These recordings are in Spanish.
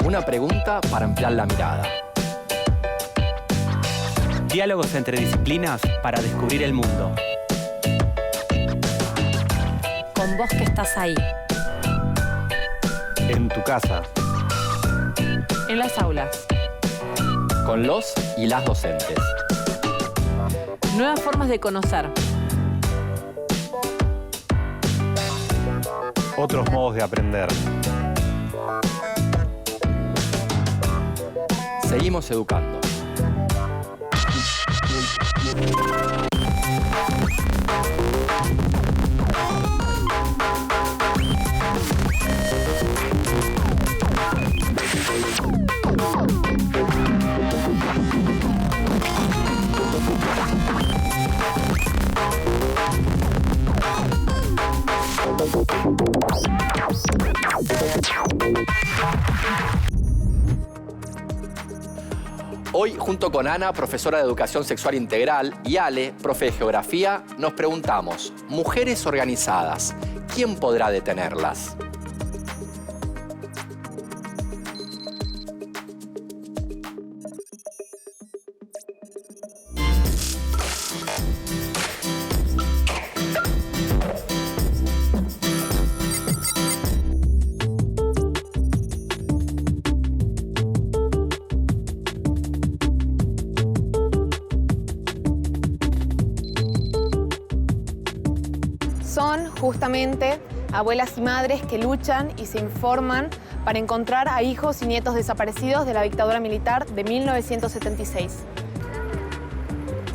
Una pregunta para ampliar la mirada. Diálogos entre disciplinas para descubrir el mundo. Con vos que estás ahí. En tu casa. En las aulas. Con los y las docentes. Nuevas formas de conocer. Otros modos de aprender. Seguimos educando. Hoy, junto con Ana, profesora de Educación Sexual Integral, y Ale, profe de Geografía, nos preguntamos, mujeres organizadas, ¿quién podrá detenerlas? Son justamente abuelas y madres que luchan y se informan para encontrar a hijos y nietos desaparecidos de la dictadura militar de 1976.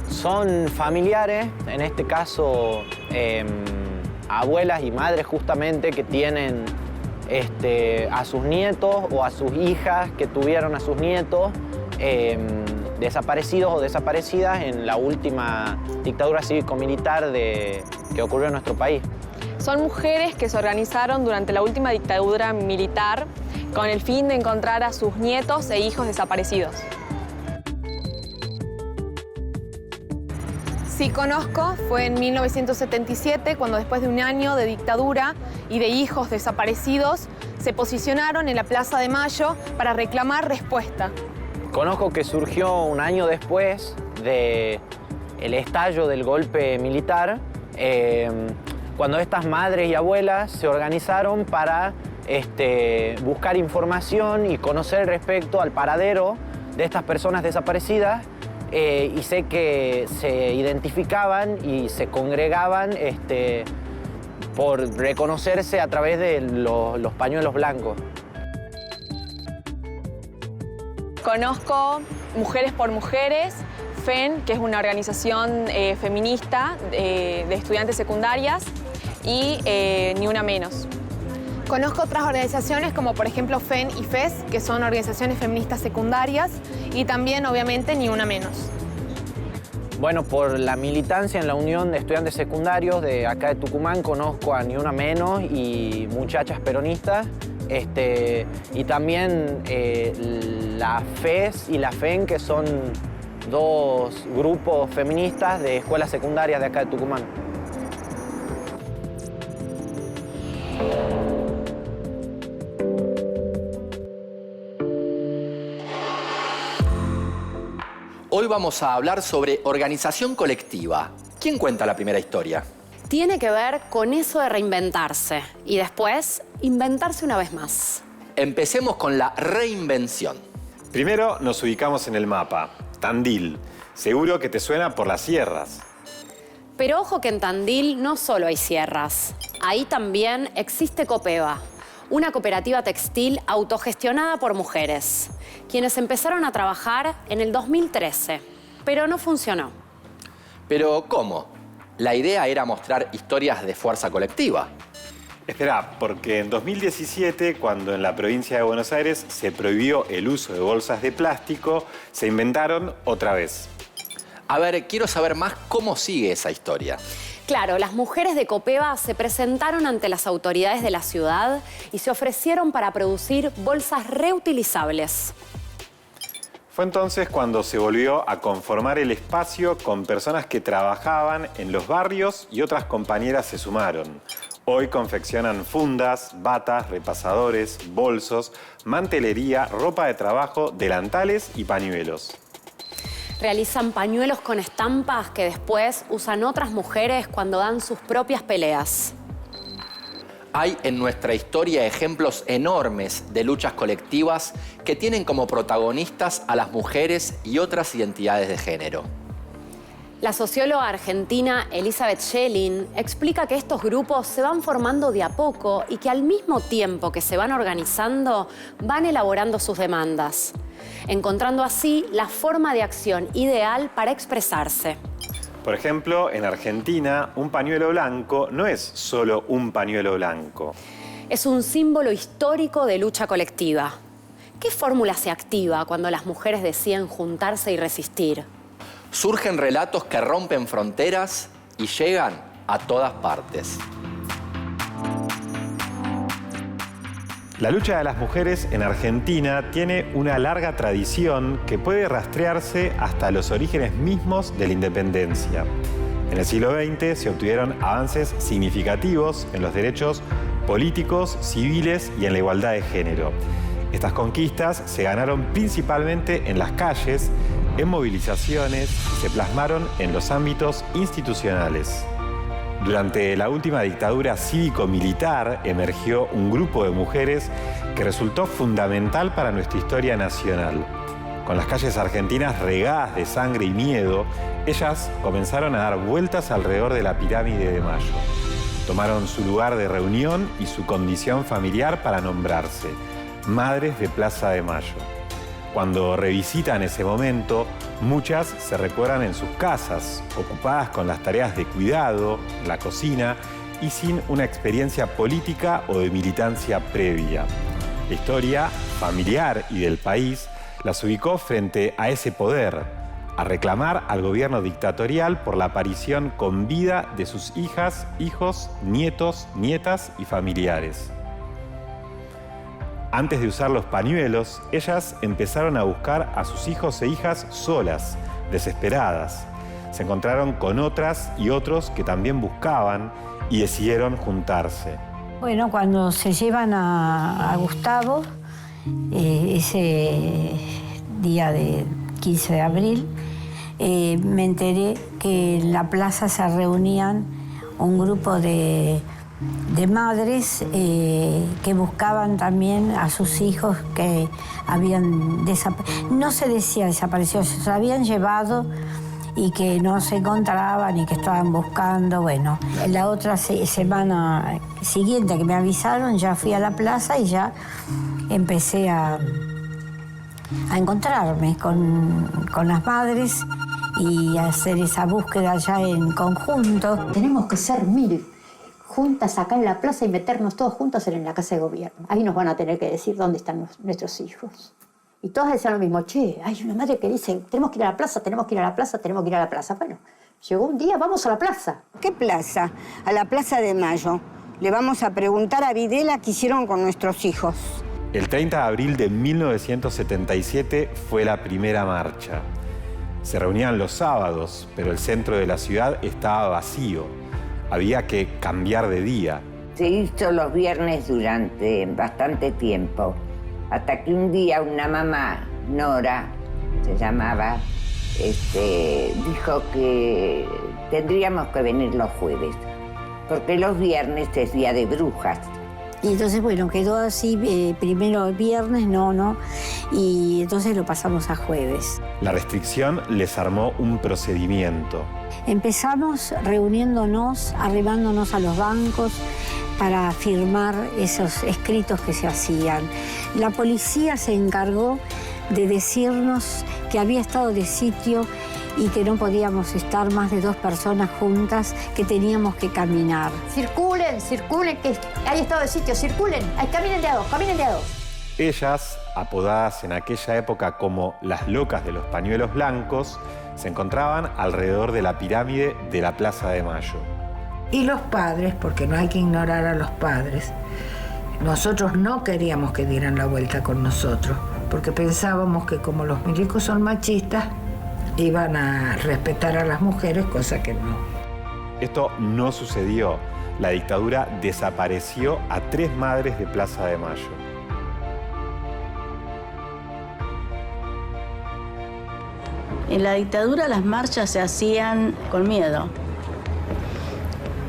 Son familiares, en este caso abuelas y madres justamente que tienen a sus nietos o a sus hijas que tuvieron a sus nietos desaparecidos o desaparecidas en la última dictadura cívico-militar que ocurrió en nuestro país. Son mujeres que se organizaron durante la última dictadura militar con el fin de encontrar a sus nietos e hijos desaparecidos. Sí conozco, fue en 1977 cuando después de un año de dictadura y de hijos desaparecidos se posicionaron en la Plaza de Mayo para reclamar respuesta. Conozco que surgió un año después del estallo del golpe militar, cuando estas madres y abuelas se organizaron para buscar información y conocer respecto al paradero de estas personas desaparecidas, y sé que se identificaban y se congregaban por reconocerse a través de los pañuelos blancos. Conozco Mujeres por Mujeres, FEN, que es una organización feminista de estudiantes secundarias, y Ni Una Menos. Conozco otras organizaciones como por ejemplo FEN y FES, que son organizaciones feministas secundarias, y también obviamente Ni Una Menos. Bueno, por la militancia en la Unión de Estudiantes Secundarios de acá de Tucumán conozco a Ni Una Menos y Muchachas Peronistas, y también la FES y la FEN, que son dos grupos feministas de escuelas secundarias de acá de Tucumán. Hoy vamos a hablar sobre organización colectiva. ¿Quién cuenta la primera historia? Tiene que ver con eso de reinventarse y después inventarse una vez más. Empecemos con la reinvención. Primero nos ubicamos en el mapa. Tandil. Seguro que te suena por las sierras. Pero ojo que en Tandil no solo hay sierras. Ahí también existe Copeva, una cooperativa textil autogestionada por mujeres, quienes empezaron a trabajar en el 2013, pero no funcionó. ¿Pero cómo? La idea era mostrar historias de fuerza colectiva. Espera, porque en 2017, cuando en la provincia de Buenos Aires se prohibió el uso de bolsas de plástico, se inventaron otra vez. A ver, quiero saber más cómo sigue esa historia. Claro, las mujeres de Copeva se presentaron ante las autoridades de la ciudad y se ofrecieron para producir bolsas reutilizables. Fue entonces cuando se volvió a conformar el espacio con personas que trabajaban en los barrios y otras compañeras se sumaron. Hoy confeccionan fundas, batas, repasadores, bolsos, mantelería, ropa de trabajo, delantales y pañuelos. Realizan pañuelos con estampas que después usan otras mujeres cuando dan sus propias peleas. Hay en nuestra historia ejemplos enormes de luchas colectivas que tienen como protagonistas a las mujeres y otras identidades de género. La socióloga argentina Elizabeth Schelling explica que estos grupos se van formando de a poco y que al mismo tiempo que se van organizando, van elaborando sus demandas, encontrando así la forma de acción ideal para expresarse. Por ejemplo, en Argentina, un pañuelo blanco no es solo un pañuelo blanco. Es un símbolo histórico de lucha colectiva. ¿Qué fórmula se activa cuando las mujeres deciden juntarse y resistir? Surgen relatos que rompen fronteras y llegan a todas partes. La lucha de las mujeres en Argentina tiene una larga tradición que puede rastrearse hasta los orígenes mismos de la independencia. En el siglo XX se obtuvieron avances significativos en los derechos políticos, civiles y en la igualdad de género. Estas conquistas se ganaron principalmente en las calles, en movilizaciones y se plasmaron en los ámbitos institucionales. Durante la última dictadura cívico-militar emergió un grupo de mujeres que resultó fundamental para nuestra historia nacional. Con las calles argentinas regadas de sangre y miedo, ellas comenzaron a dar vueltas alrededor de la pirámide de Mayo. Tomaron su lugar de reunión y su condición familiar para nombrarse Madres de Plaza de Mayo. Cuando revisitan ese momento, muchas se recuerdan en sus casas, ocupadas con las tareas de cuidado, la cocina y sin una experiencia política o de militancia previa. La historia familiar y del país las ubicó frente a ese poder, a reclamar al gobierno dictatorial por la aparición con vida de sus hijas, hijos, nietos, nietas y familiares. Antes de usar los pañuelos, ellas empezaron a buscar a sus hijos e hijas solas, desesperadas. Se encontraron con otras y otros que también buscaban y decidieron juntarse. Bueno, cuando se llevan a Gustavo, ese día de 15 de abril, me enteré que en la plaza se reunían un grupo de madres que buscaban también a sus hijos que habían desaparecido. No se decía desaparecido, se habían llevado y que no se encontraban y que estaban buscando. Bueno, la otra semana siguiente que me avisaron, ya fui a la plaza y ya empecé a encontrarme con las madres y a hacer esa búsqueda ya en conjunto. Tenemos que ser 1000 juntas acá en la plaza y meternos todos juntos en la casa de gobierno. Ahí nos van a tener que decir dónde están nuestros hijos. Y todas decían lo mismo: che, hay una madre que dice, tenemos que ir a la plaza, tenemos que ir a la plaza, tenemos que ir a la plaza. Bueno, llegó un día, vamos a la plaza. ¿Qué plaza? A la Plaza de Mayo. Le vamos a preguntar a Videla qué hicieron con nuestros hijos. El 30 de abril de 1977 fue la primera marcha. Se reunían los sábados, pero el centro de la ciudad estaba vacío. Había que cambiar de día. Se hizo los viernes durante bastante tiempo, hasta que un día una mamá, Nora, se llamaba, dijo que tendríamos que venir los jueves, porque los viernes es día de brujas. Y entonces, bueno, quedó así, primero el viernes, no, y entonces lo pasamos a jueves. La restricción les armó un procedimiento. Empezamos reuniéndonos, arrimándonos a los bancos para firmar esos escritos que se hacían. La policía se encargó de decirnos que había estado de sitio y que no podíamos estar más de 2 personas juntas, que teníamos que caminar. Circulen, que hay estado de sitio, circulen, caminen de a 2, caminen de a 2. Ellas, apodadas en aquella época como las locas de los pañuelos blancos, se encontraban alrededor de la pirámide de la Plaza de Mayo. Y los padres, porque no hay que ignorar a los padres, nosotros no queríamos que dieran la vuelta con nosotros, porque pensábamos que como los milicos son machistas, iban a respetar a las mujeres, cosa que no. Esto no sucedió. la dictadura desapareció a 3 madres de Plaza de Mayo. En la dictadura las marchas se hacían con miedo,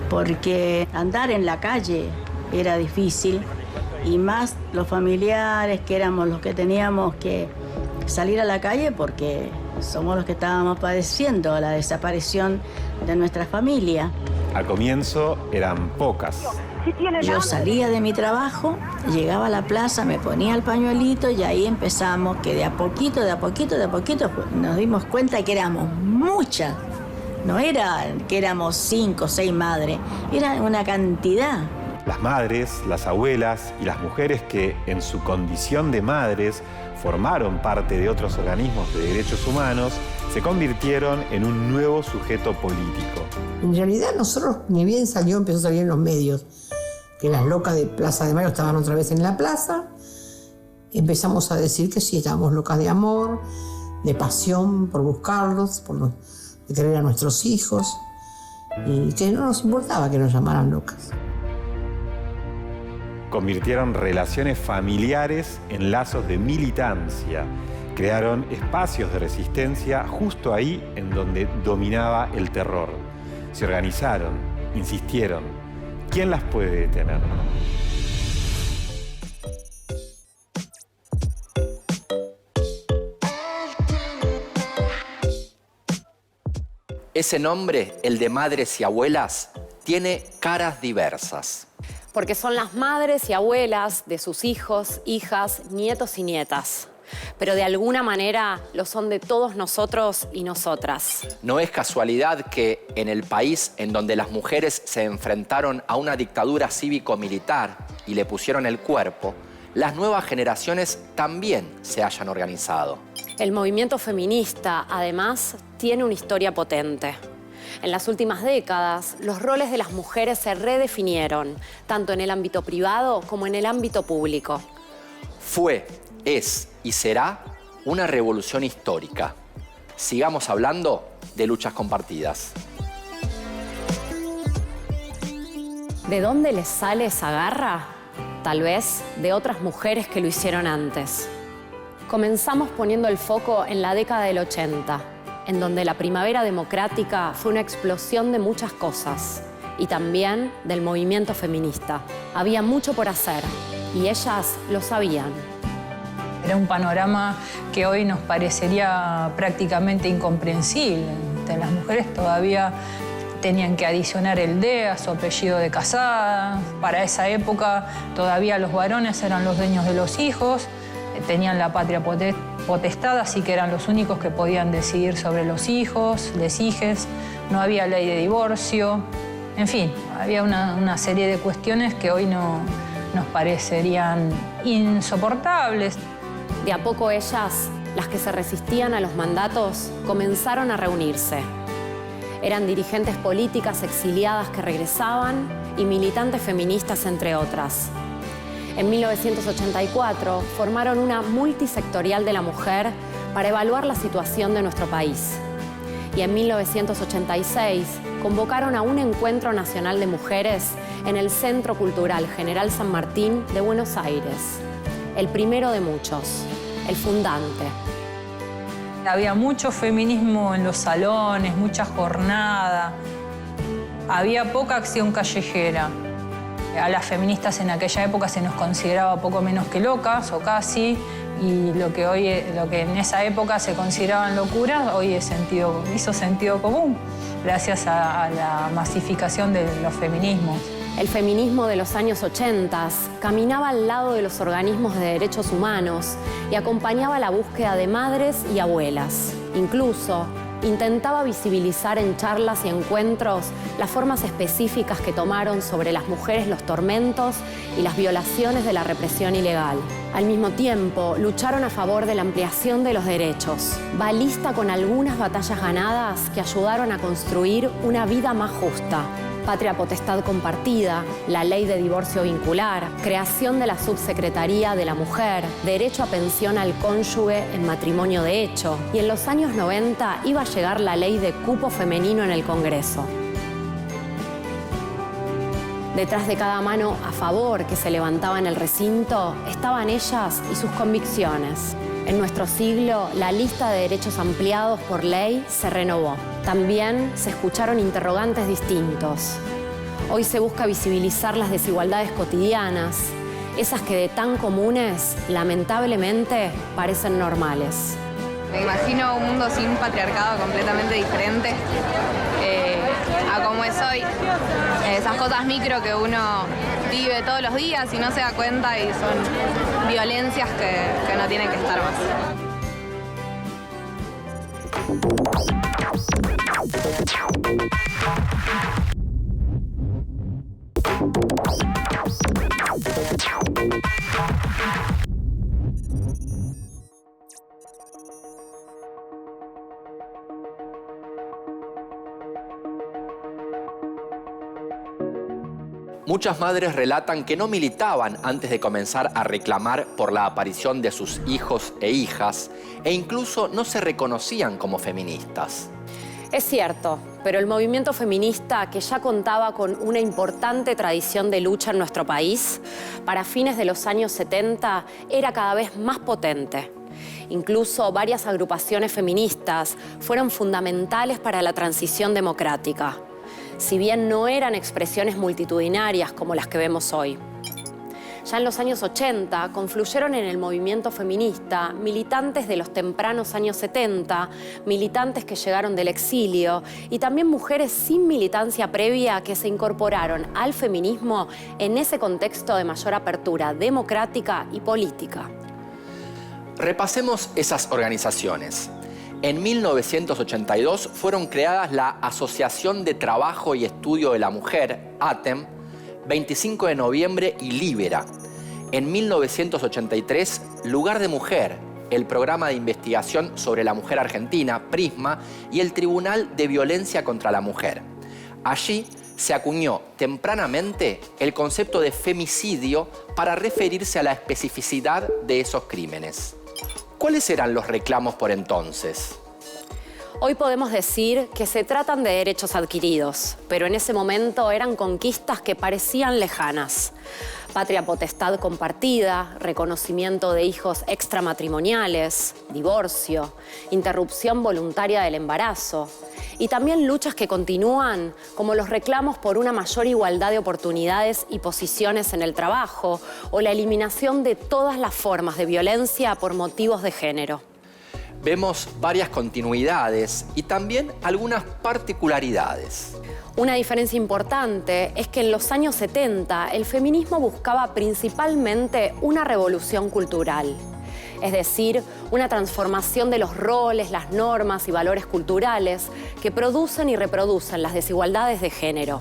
porque andar en la calle era difícil, y más los familiares, que éramos los que teníamos que salir a la calle porque somos los que estábamos padeciendo la desaparición de nuestra familia. Al comienzo eran pocas. Yo salía de mi trabajo, llegaba a la plaza, me ponía el pañuelito y ahí empezamos, que de a poquito nos dimos cuenta que éramos muchas. No era que éramos 5 o 6 madres, era una cantidad. Las madres, las abuelas y las mujeres que en su condición de madres formaron parte de otros organismos de derechos humanos se convirtieron en un nuevo sujeto político. En realidad nosotros, ni bien empezó a salir en los medios que las locas de Plaza de Mayo estaban otra vez en la plaza, empezamos a decir que sí, estábamos locas de amor, de pasión por buscarlos, de querer a nuestros hijos, y que no nos importaba que nos llamaran locas. Convirtieron relaciones familiares en lazos de militancia. Crearon espacios de resistencia justo ahí en donde dominaba el terror. Se organizaron, insistieron. ¿Quién las puede detener? Ese nombre, el de madres y abuelas, tiene caras diversas. Porque son las madres y abuelas de sus hijos, hijas, nietos y nietas. Pero de alguna manera lo son de todos nosotros y nosotras. No es casualidad que en el país en donde las mujeres se enfrentaron a una dictadura cívico-militar y le pusieron el cuerpo, las nuevas generaciones también se hayan organizado. El movimiento feminista, además, tiene una historia potente. En las últimas décadas, los roles de las mujeres se redefinieron, tanto en el ámbito privado como en el ámbito público. Fue, es y será una revolución histórica. Sigamos hablando de luchas compartidas. ¿De dónde les sale esa garra? Tal vez de otras mujeres que lo hicieron antes. Comenzamos poniendo el foco en la década del 80, en donde la primavera democrática fue una explosión de muchas cosas y también del movimiento feminista. Había mucho por hacer y ellas lo sabían. Era un panorama que hoy nos parecería prácticamente incomprensible. Las mujeres todavía tenían que adicionar el D a su apellido de casada. Para esa época todavía los varones eran los dueños de los hijos, tenían la patria potestad, así que eran los únicos que podían decidir sobre los hijos, les hijes. No había ley de divorcio. En fin, había una serie de cuestiones que hoy nos parecerían insoportables. De a poco ellas, las que se resistían a los mandatos, comenzaron a reunirse. Eran dirigentes políticas exiliadas que regresaban y militantes feministas, entre otras. En 1984 formaron una multisectorial de la mujer para evaluar la situación de nuestro país. Y en 1986 convocaron a un encuentro nacional de mujeres en el Centro Cultural General San Martín de Buenos Aires. El primero de muchos, el fundante. Había mucho feminismo en los salones, mucha jornada. Había poca acción callejera. A las feministas en aquella época se nos consideraba poco menos que locas, o casi, y lo que en esa época se consideraban locuras, hoy hizo sentido común, gracias a la masificación de los feminismos. El feminismo de los años 80 caminaba al lado de los organismos de derechos humanos y acompañaba la búsqueda de madres y abuelas. Incluso intentaba visibilizar en charlas y encuentros las formas específicas que tomaron sobre las mujeres los tormentos y las violaciones de la represión ilegal. Al mismo tiempo, lucharon a favor de la ampliación de los derechos. Va lista con algunas batallas ganadas que ayudaron a construir una vida más justa. Patria potestad compartida, la ley de divorcio vincular, creación de la subsecretaría de la mujer, derecho a pensión al cónyuge en matrimonio de hecho, y en los años 90 iba a llegar la ley de cupo femenino en el Congreso. Detrás de cada mano a favor que se levantaba en el recinto estaban ellas y sus convicciones. En nuestro siglo, la lista de derechos ampliados por ley se renovó. También se escucharon interrogantes distintos. Hoy se busca visibilizar las desigualdades cotidianas, esas que de tan comunes, lamentablemente, parecen normales. Me imagino un mundo sin patriarcado completamente diferente a como es hoy. Esas cosas micro que uno vive todos los días y no se da cuenta y son violencias que no tienen que estar más. Muchas madres relatan que no militaban antes de comenzar a reclamar por la aparición de sus hijos e hijas, e incluso no se reconocían como feministas. Es cierto, pero el movimiento feminista, que ya contaba con una importante tradición de lucha en nuestro país, para fines de los años 70 era cada vez más potente. Incluso varias agrupaciones feministas fueron fundamentales para la transición democrática, si bien no eran expresiones multitudinarias como las que vemos hoy. Ya en los años 80 confluyeron en el movimiento feminista militantes de los tempranos años 70, militantes que llegaron del exilio y también mujeres sin militancia previa que se incorporaron al feminismo en ese contexto de mayor apertura democrática y política. Repasemos esas organizaciones. En 1982 fueron creadas la Asociación de Trabajo y Estudio de la Mujer, ATEM, 25 de noviembre y Libera. En 1983, Lugar de Mujer, el programa de investigación sobre la mujer argentina, Prisma, y el Tribunal de Violencia contra la Mujer. Allí se acuñó tempranamente el concepto de femicidio para referirse a la especificidad de esos crímenes. ¿Cuáles eran los reclamos por entonces? Hoy podemos decir que se tratan de derechos adquiridos, pero en ese momento eran conquistas que parecían lejanas. Patria potestad compartida, reconocimiento de hijos extramatrimoniales, divorcio, interrupción voluntaria del embarazo y también luchas que continúan, como los reclamos por una mayor igualdad de oportunidades y posiciones en el trabajo o la eliminación de todas las formas de violencia por motivos de género. Vemos varias continuidades y también algunas particularidades. Una diferencia importante es que en los años 70 el feminismo buscaba principalmente una revolución cultural, es decir, una transformación de los roles, las normas y valores culturales que producen y reproducen las desigualdades de género.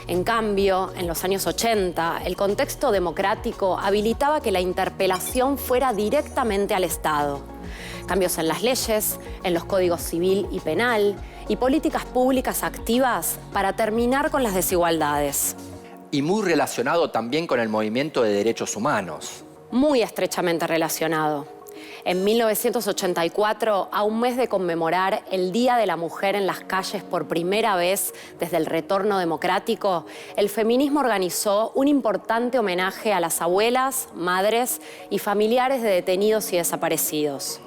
En cambio, en los años 80, el contexto democrático habilitaba que la interpelación fuera directamente al Estado. Cambios en las leyes, en los códigos civil y penal y políticas públicas activas para terminar con las desigualdades. Y muy relacionado también con el movimiento de derechos humanos. Muy estrechamente relacionado. En 1984, a un mes de conmemorar el Día de la Mujer en las calles por primera vez desde el retorno democrático, el feminismo organizó un importante homenaje a las abuelas, madres y familiares de detenidos y desaparecidos.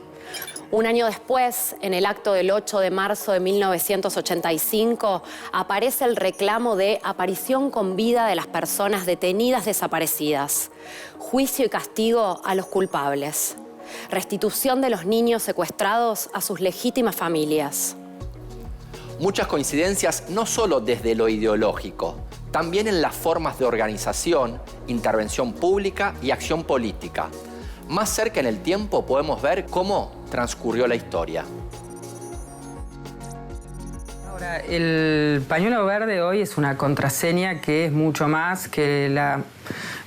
Un año después, en el acto del 8 de marzo de 1985, aparece el reclamo de aparición con vida de las personas detenidas desaparecidas, juicio y castigo a los culpables, restitución de los niños secuestrados a sus legítimas familias. Muchas coincidencias no solo desde lo ideológico, también en las formas de organización, intervención pública y acción política. Más cerca en el tiempo podemos ver cómo transcurrió la historia. Ahora, el pañuelo verde hoy es una contraseña que es mucho más que la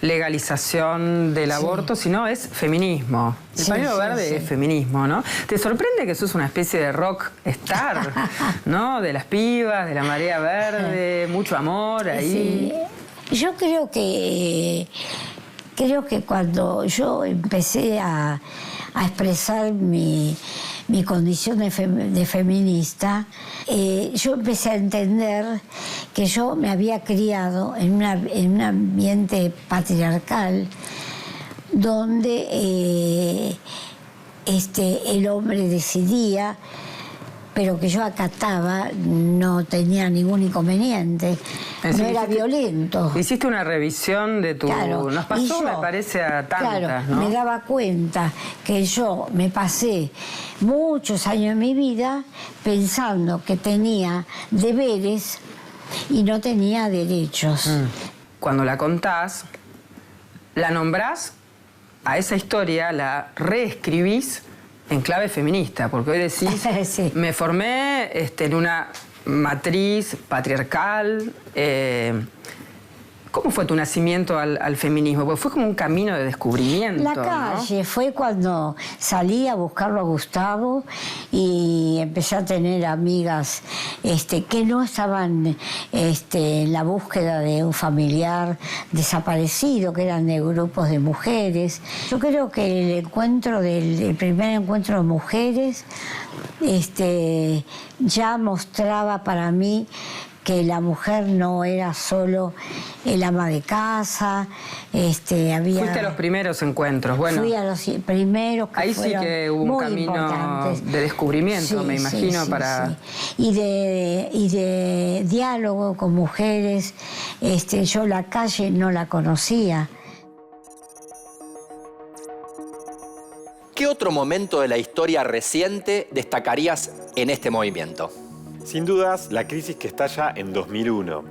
legalización del aborto, sino es feminismo. El pañuelo verde es feminismo, ¿no? ¿Te sorprende que sos una especie de rock star, ¿no? De las pibas, de la marea verde, mucho amor ahí. Sí. Yo creo que Creo que cuando yo empecé a expresar mi condición de feminista, yo empecé a entender que yo me había criado en un ambiente patriarcal donde el hombre decidía, pero que yo acataba, no tenía ningún inconveniente, no era violento. Hiciste una revisión de tu... Claro, nos pasó, me parece, a tantas, claro, ¿no? Me daba cuenta que yo me pasé muchos años de mi vida pensando que tenía deberes y no tenía derechos. Cuando la contás, la nombrás a esa historia, la reescribís en clave feminista, porque hoy decís, sí, me formé en una matriz patriarcal. ¿Cómo fue tu nacimiento al feminismo? Porque fue como un camino de descubrimiento. La calle, ¿no? Fue cuando salí a buscarlo a Gustavo y empecé a tener amigas que no estaban en la búsqueda de un familiar desaparecido, que eran de grupos de mujeres. Yo creo que el primer encuentro de mujeres ya mostraba para mí que la mujer no era solo el ama de casa, había... Fuiste a los primeros encuentros, bueno. Fui a los primeros que ahí sí que hubo un camino de descubrimiento, sí, me imagino, sí, para... Sí. Y de diálogo con mujeres, yo la calle no la conocía. ¿Qué otro momento de la historia reciente destacarías en este movimiento? Sin dudas, la crisis que estalla en 2001.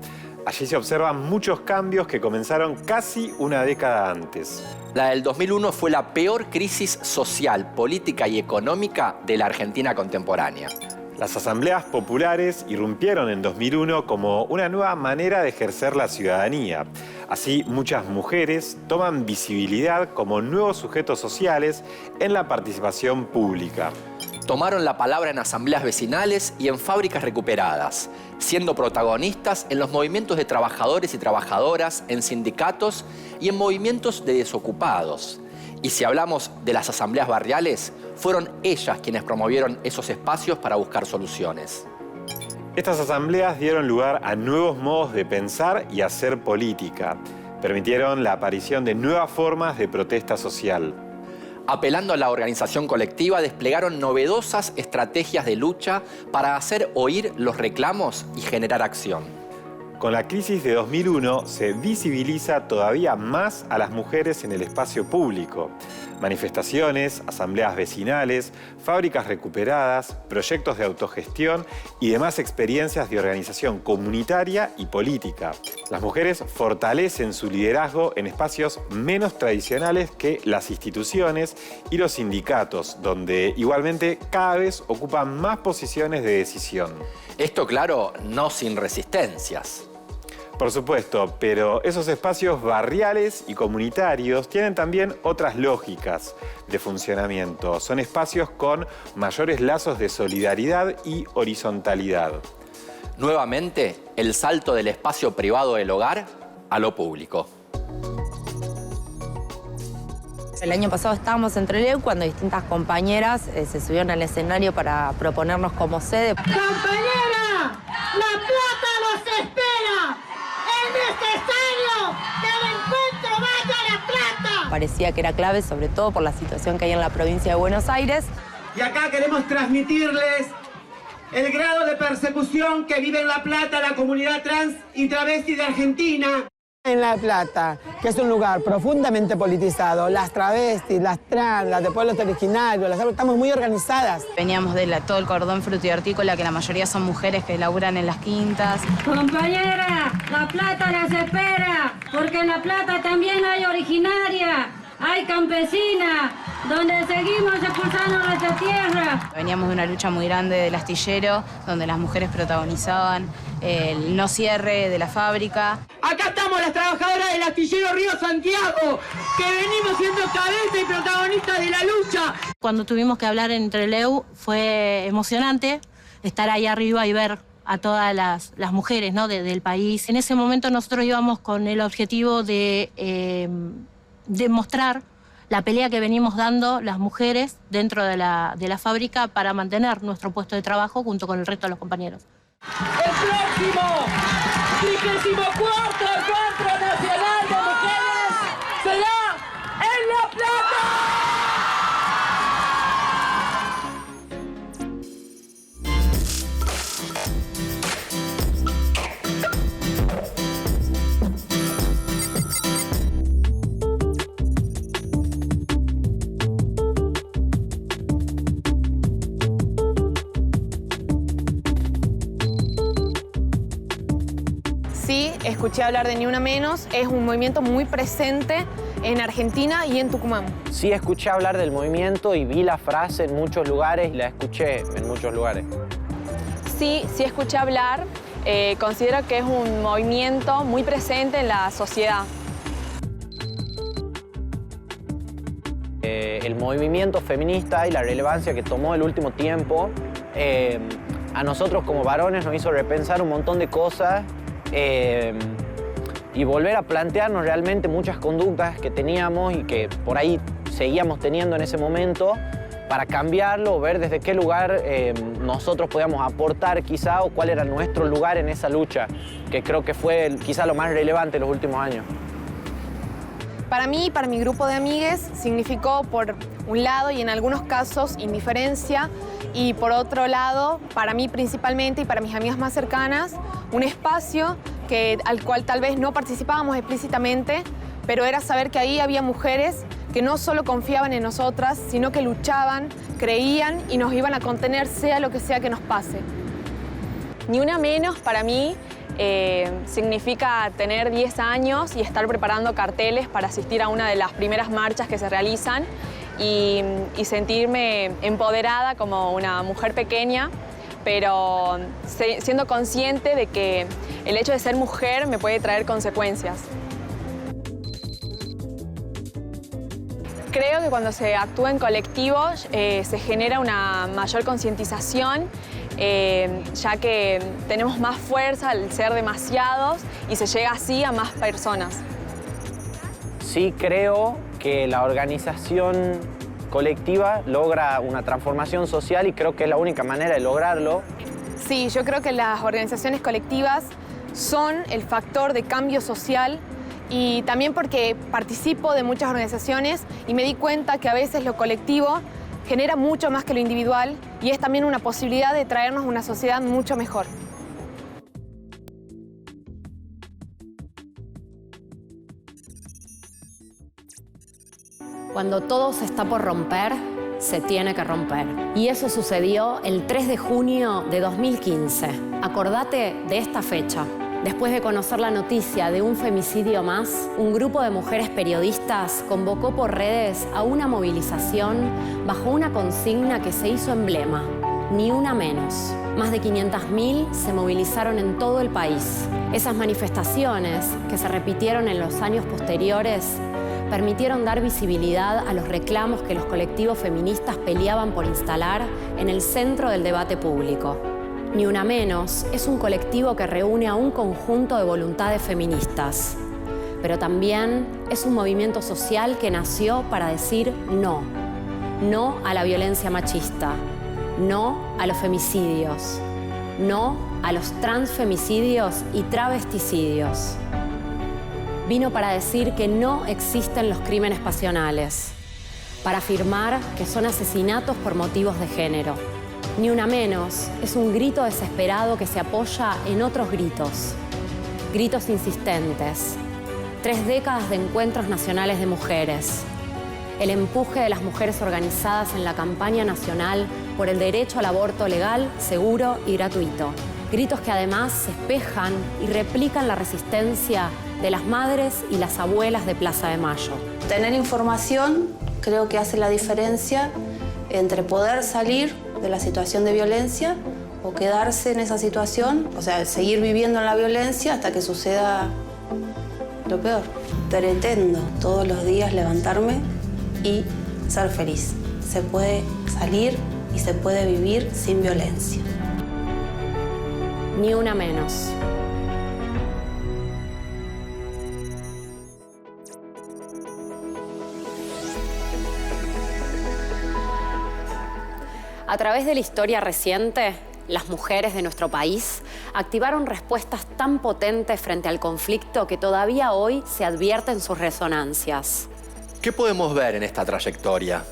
Allí se observan muchos cambios que comenzaron casi una década antes. La del 2001 fue la peor crisis social, política y económica de la Argentina contemporánea. Las asambleas populares irrumpieron en 2001 como una nueva manera de ejercer la ciudadanía. Así, muchas mujeres toman visibilidad como nuevos sujetos sociales en la participación pública. Tomaron la palabra en asambleas vecinales y en fábricas recuperadas, siendo protagonistas en los movimientos de trabajadores y trabajadoras, en sindicatos y en movimientos de desocupados. Y si hablamos de las asambleas barriales, fueron ellas quienes promovieron esos espacios para buscar soluciones. Estas asambleas dieron lugar a nuevos modos de pensar y hacer política. Permitieron la aparición de nuevas formas de protesta social. Apelando a la organización colectiva, desplegaron novedosas estrategias de lucha para hacer oír los reclamos y generar acción. Con la crisis de 2001 se visibiliza todavía más a las mujeres en el espacio público. Manifestaciones, asambleas vecinales, fábricas recuperadas, proyectos de autogestión y demás experiencias de organización comunitaria y política. Las mujeres fortalecen su liderazgo en espacios menos tradicionales que las instituciones y los sindicatos, donde igualmente cada vez ocupan más posiciones de decisión. Esto, claro, no sin resistencias. Por supuesto, pero esos espacios barriales y comunitarios tienen también otras lógicas de funcionamiento. Son espacios con mayores lazos de solidaridad y horizontalidad. Nuevamente, el salto del espacio privado del hogar a lo público. El año pasado estábamos en Trelew cuando distintas compañeras se subieron al escenario para proponernos como sede. ¡Compañera! ¡La Plata los espera! ¡Es necesario que el encuentro vaya a La Plata! Parecía que era clave, sobre todo por la situación que hay en la provincia de Buenos Aires. Y acá queremos transmitirles el grado de persecución que vive en La Plata la comunidad trans y travesti de Argentina. En La Plata, que es un lugar profundamente politizado, las travestis, las trans, las de pueblos originarios, estamos muy organizadas. Veníamos de todo el cordón frutihortícola, que la mayoría son mujeres que laburan en las quintas. Compañera, La Plata las espera, porque en La Plata también hay originaria, hay campesina, donde seguimos expulsando nuestra tierra. Veníamos de una lucha muy grande del astillero, donde las mujeres protagonizaban el no cierre de la fábrica. Acá estamos las trabajadoras del astillero Río Santiago, que venimos siendo cabeza y protagonistas de la lucha. Cuando tuvimos que hablar en Trelew fue emocionante estar ahí arriba y ver a todas las mujeres, ¿no? del país. En ese momento nosotros íbamos con el objetivo de demostrar la pelea que venimos dando las mujeres dentro de la fábrica para mantener nuestro puesto de trabajo junto con el resto de los compañeros. El próximo 34º Encuentro Nacional de Mujeres será en La Plata. Sí, escuché hablar de Ni Una Menos. Es un movimiento muy presente en Argentina y en Tucumán. Sí, escuché hablar del movimiento y vi la frase en muchos lugares y la escuché en muchos lugares. Sí escuché hablar. Considero que es un movimiento muy presente en la sociedad. El movimiento feminista y la relevancia que tomó el último tiempo a nosotros como varones nos hizo repensar un montón de cosas y volver a plantearnos realmente muchas conductas que teníamos y que por ahí seguíamos teniendo en ese momento para cambiarlo, ver desde qué lugar nosotros podíamos aportar quizá o cuál era nuestro lugar en esa lucha, que creo que fue quizá lo más relevante en los últimos años. Para mí y para mi grupo de amigues significó, por un lado y en algunos casos, indiferencia, y por otro lado, para mí principalmente y para mis amigas más cercanas, un espacio al cual tal vez no participábamos explícitamente, pero era saber que ahí había mujeres que no solo confiaban en nosotras, sino que luchaban, creían y nos iban a contener sea lo que sea que nos pase. Ni Una Menos para mí significa tener 10 años y estar preparando carteles para asistir a una de las primeras marchas que se realizan y sentirme empoderada como una mujer pequeña, pero siendo consciente de que el hecho de ser mujer me puede traer consecuencias. Creo que cuando se actúa en colectivo se genera una mayor concientización, ya que tenemos más fuerza al ser demasiados y se llega así a más personas. Sí creo que la organización colectiva logra una transformación social y creo que es la única manera de lograrlo. Sí, yo creo que las organizaciones colectivas son el factor de cambio social y también porque participo de muchas organizaciones y me di cuenta que a veces lo colectivo genera mucho más que lo individual y es también una posibilidad de traernos una sociedad mucho mejor. Cuando todo se está por romper, se tiene que romper. Y eso sucedió el 3 de junio de 2015. Acordate de esta fecha. Después de conocer la noticia de un femicidio más, un grupo de mujeres periodistas convocó por redes a una movilización bajo una consigna que se hizo emblema: Ni Una Menos. Más de 500.000 se movilizaron en todo el país. Esas manifestaciones, que se repitieron en los años posteriores, permitieron dar visibilidad a los reclamos que los colectivos feministas peleaban por instalar en el centro del debate público. Ni Una Menos es un colectivo que reúne a un conjunto de voluntades feministas, pero también es un movimiento social que nació para decir no. No a la violencia machista, no a los femicidios, no a los transfemicidios y travesticidios. Vino para decir que no existen los crímenes pasionales, para afirmar que son asesinatos por motivos de género. Ni Una Menos es un grito desesperado que se apoya en otros gritos. Gritos insistentes. 3 décadas de encuentros nacionales de mujeres. El empuje de las mujeres organizadas en la campaña nacional por el derecho al aborto legal, seguro y gratuito. Gritos que además se espejan y replican la resistencia de las madres y las abuelas de Plaza de Mayo. Tener información creo que hace la diferencia entre poder salir de la situación de violencia o quedarse en esa situación, o sea, seguir viviendo en la violencia hasta que suceda lo peor. Pretendo todos los días levantarme y ser feliz. Se puede salir y se puede vivir sin violencia. Ni Una Menos. A través de la historia reciente, las mujeres de nuestro país activaron respuestas tan potentes frente al conflicto que todavía hoy se advierten sus resonancias. ¿Qué podemos ver en esta trayectoria?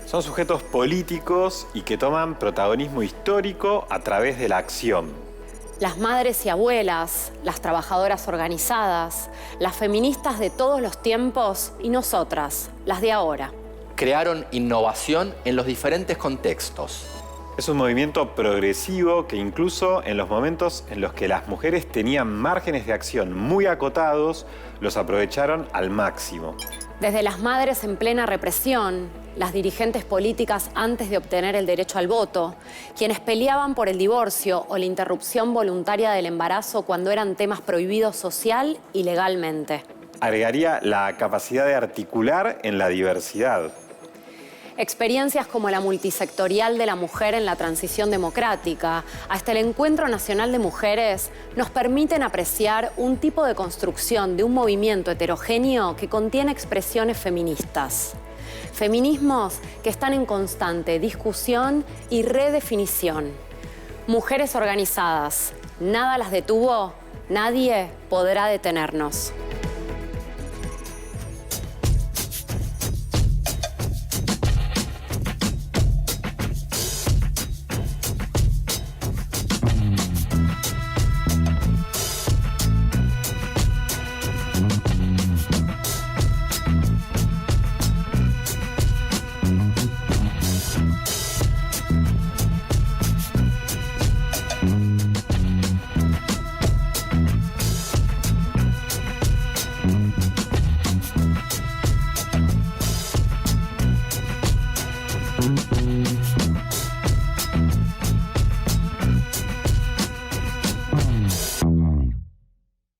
Son sujetos políticos y que toman protagonismo histórico a través de la acción. Las madres y abuelas, las trabajadoras organizadas, las feministas de todos los tiempos y nosotras, las de ahora. Crearon innovación en los diferentes contextos. Es un movimiento progresivo que incluso en los momentos en los que las mujeres tenían márgenes de acción muy acotados, los aprovecharon al máximo. Desde las madres en plena represión, las dirigentes políticas antes de obtener el derecho al voto, quienes peleaban por el divorcio o la interrupción voluntaria del embarazo cuando eran temas prohibidos social y legalmente. Agregaría la capacidad de articular en la diversidad. Experiencias como la multisectorial de la mujer en la transición democrática, hasta el Encuentro Nacional de Mujeres, nos permiten apreciar un tipo de construcción de un movimiento heterogéneo que contiene expresiones feministas. Feminismos que están en constante discusión y redefinición. Mujeres organizadas, nada las detuvo, nadie podrá detenernos.